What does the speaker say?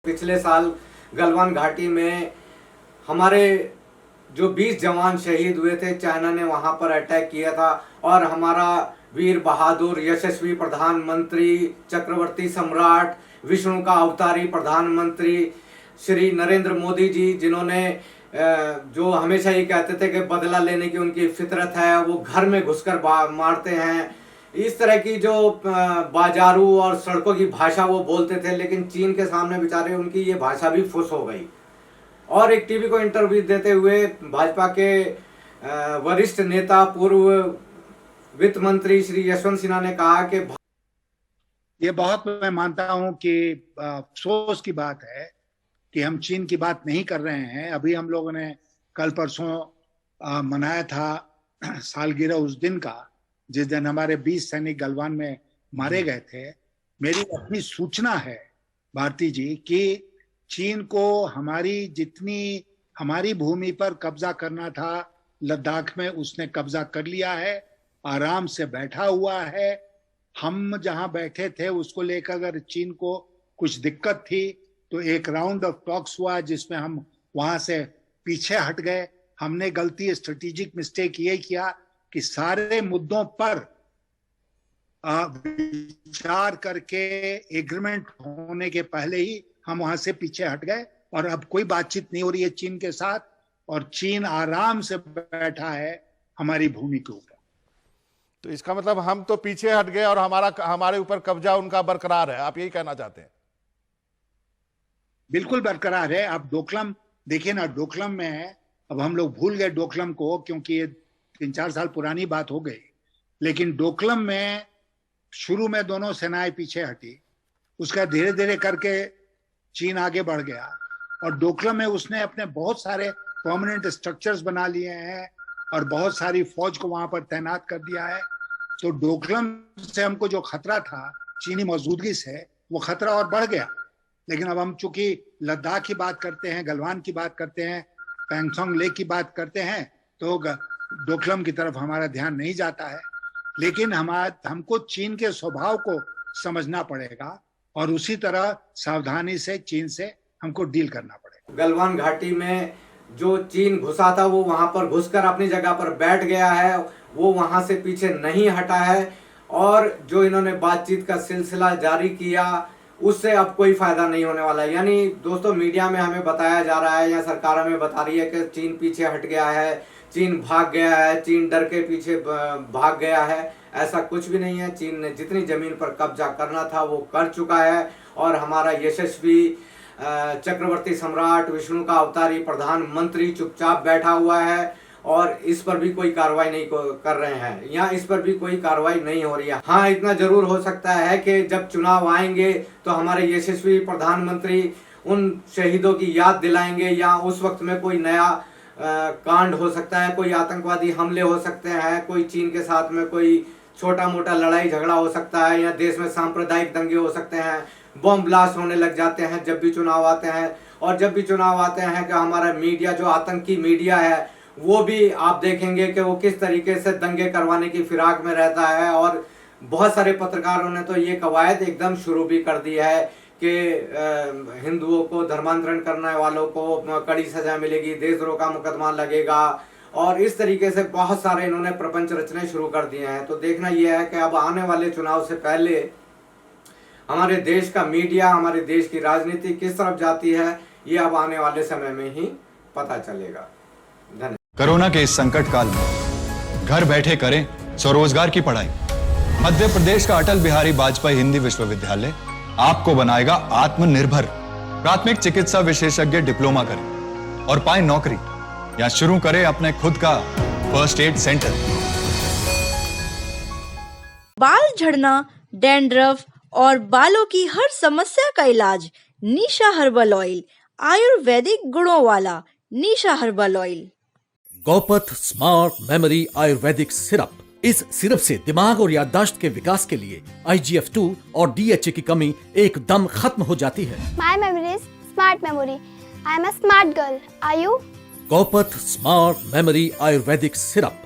पिछले साल गलवान घाटी में हमारे जो 20 जवान शहीद हुए थे, चाइना ने वहां पर अटैक किया था और हमारा वीर बहादुर यशस्वी प्रधानमंत्री, चक्रवर्ती सम्राट, विष्णु का अवतारी प्रधानमंत्री श्री नरेंद्र मोदी जी, जिन्होंने जो हमेशा ये कहते थे कि बदला लेने की उनकी फितरत है, वो घर में घुसकर मारते हैं। इस तरह की जो बाजारू और सड़कों की भाषा वो बोलते थे, लेकिन चीन के सामने बेचारे उनकी ये भाषा भी फुस हो गई। और एक टीवी को इंटरव्यू देते हुए भाजपा के वरिष्ठ नेता, पूर्व वित्त मंत्री श्री यशवंत सिन्हा ने कहा कि ये बहुत मैं मानता हूं कि अफसोस की बात है कि हम चीन की बात नहीं कर रहे हैं। अभी हम लोगों ने कल परसों मनाया था सालगिरह उस दिन का जिस दिन हमारे 20 सैनिक गलवान में मारे गए थे। मेरी अपनी सूचना है भारती जी कि चीन को हमारी भूमि पर कब्जा करना था, लद्दाख में उसने कब्जा कर लिया है, आराम से बैठा हुआ है। हम जहां बैठे थे उसको लेकर अगर चीन को कुछ दिक्कत थी तो एक राउंड ऑफ टॉक्स हुआ जिसमें हम वहां से पीछे हट गए। हमने गलती, स्ट्रेटेजिक मिस्टेक ये किया कि सारे मुद्दों पर विचार करके एग्रीमेंट होने के पहले ही हम वहां से पीछे हट गए और अब कोई बातचीत नहीं हो रही है चीन के साथ, और चीन आराम से बैठा है हमारी भूमि के ऊपर। तो इसका मतलब हम तो पीछे हट गए और हमारे ऊपर कब्जा उनका बरकरार है, आप यही कहना चाहते हैं? बिल्कुल बरकरार है। आप डोकलम देखिए ना, डोकलम में है, अब हम लोग भूल गए डोकलम को क्योंकि ये 3-4 साल पुरानी बात हो गई, लेकिन डोकलम में शुरू में दोनों सेनाएं पीछे हटी, उसका धीरे धीरे करके चीन आगे बढ़ गया और डोकलम में उसने अपने बहुत सारे परमानेंट स्ट्रक्चर्स बना लिए हैं और बहुत सारी फौज को वहां पर तैनात कर दिया है। तो डोकलम से हमको जो खतरा था चीनी मौजूदगी से, वो खतरा और बढ़ गया। लेकिन अब हम चूंकि लद्दाख की बात करते हैं, गलवान की बात करते हैं, पैंगसोंग लेक की बात करते हैं, तो डोकलम की तरफ हमारा ध्यान नहीं जाता है। लेकिन हमको चीन के स्वभाव को समझना पड़ेगा और उसी तरह सावधानी से चीन से हमको डील करना पड़ेगा। गलवान घाटी में जो चीन घुसा था वो वहां पर घुसकर अपनी जगह पर बैठ गया है, वो वहां से पीछे नहीं हटा है और जो इन्होंने बातचीत का सिलसिला जारी किया उससे अब कोई फायदा नहीं होने वाला है। यानी दोस्तों, मीडिया में हमें बताया जा रहा है या सरकार हमें बता रही है कि चीन पीछे हट गया है, चीन भाग गया है, चीन डर के पीछे भाग गया है। ऐसा कुछ भी नहीं है। चीन ने जितनी जमीन पर कब्जा करना था वो कर चुका है और हमारा यशस्वी चक्रवर्ती सम्राट, विष्णु का अवतारी प्रधानमंत्री चुपचाप बैठा हुआ है और इस पर भी कोई कार्रवाई नहीं कर रहे हैं, या इस पर भी कोई कार्रवाई नहीं हो रही है। हाँ, इतना जरूर हो सकता है कि जब चुनाव आएंगे तो हमारे यशस्वी प्रधानमंत्री उन शहीदों की याद दिलाएंगे या उस वक्त में कोई नया कांड हो सकता है, कोई आतंकवादी हमले हो सकते हैं, कोई चीन के साथ में कोई छोटा मोटा लड़ाई झगड़ा हो सकता है या देश में सांप्रदायिक दंगे हो सकते हैं, बम ब्लास्ट होने लग जाते हैं जब भी चुनाव आते हैं। और जब भी चुनाव आते हैं कि हमारा मीडिया, जो आतंकी मीडिया है, वो भी आप देखेंगे कि वो किस तरीके से दंगे करवाने की फिराक में रहता है। और बहुत सारे पत्रकारों ने तो ये कवायद एकदम शुरू भी कर दी है कि हिंदुओं को धर्मांतरण करने वालों को कड़ी सजा मिलेगी, देशद्रोह का मुकदमा लगेगा और इस तरीके से बहुत सारे इन्होंने प्रपंच रचने शुरू कर दिए हैं। तो देखना यह है कि अब आने वाले चुनाव से पहले हमारे देश का मीडिया, हमारे देश की राजनीति किस तरफ जाती है, ये अब आने वाले समय में ही पता चलेगा। धन्यवाद। कोरोना के इस संकट काल में घर बैठे करें स्वरोजगार की पढ़ाई। मध्य प्रदेश का अटल बिहारी वाजपेयी हिंदी विश्वविद्यालय आपको बनाएगा आत्मनिर्भर। प्राथमिक चिकित्सा विशेषज्ञ डिप्लोमा करें और पाएं नौकरी, या शुरू करें अपने खुद का फर्स्ट एड सेंटर। बाल झड़ना, डैंड्रफ और बालों की हर समस्या का इलाज निशा हर्बल ऑयल, आयुर्वेदिक गुणों वाला Nisha herbal oil. Gaupath smart memory Ayurvedic syrup. इस सिरप से दिमाग और याददाश्त के विकास के लिए IGF-2 और DHA की कमी एकदम खत्म हो जाती है। My memory is smart memory. I am a smart girl. Are you? Gaupath smart memory Ayurvedic syrup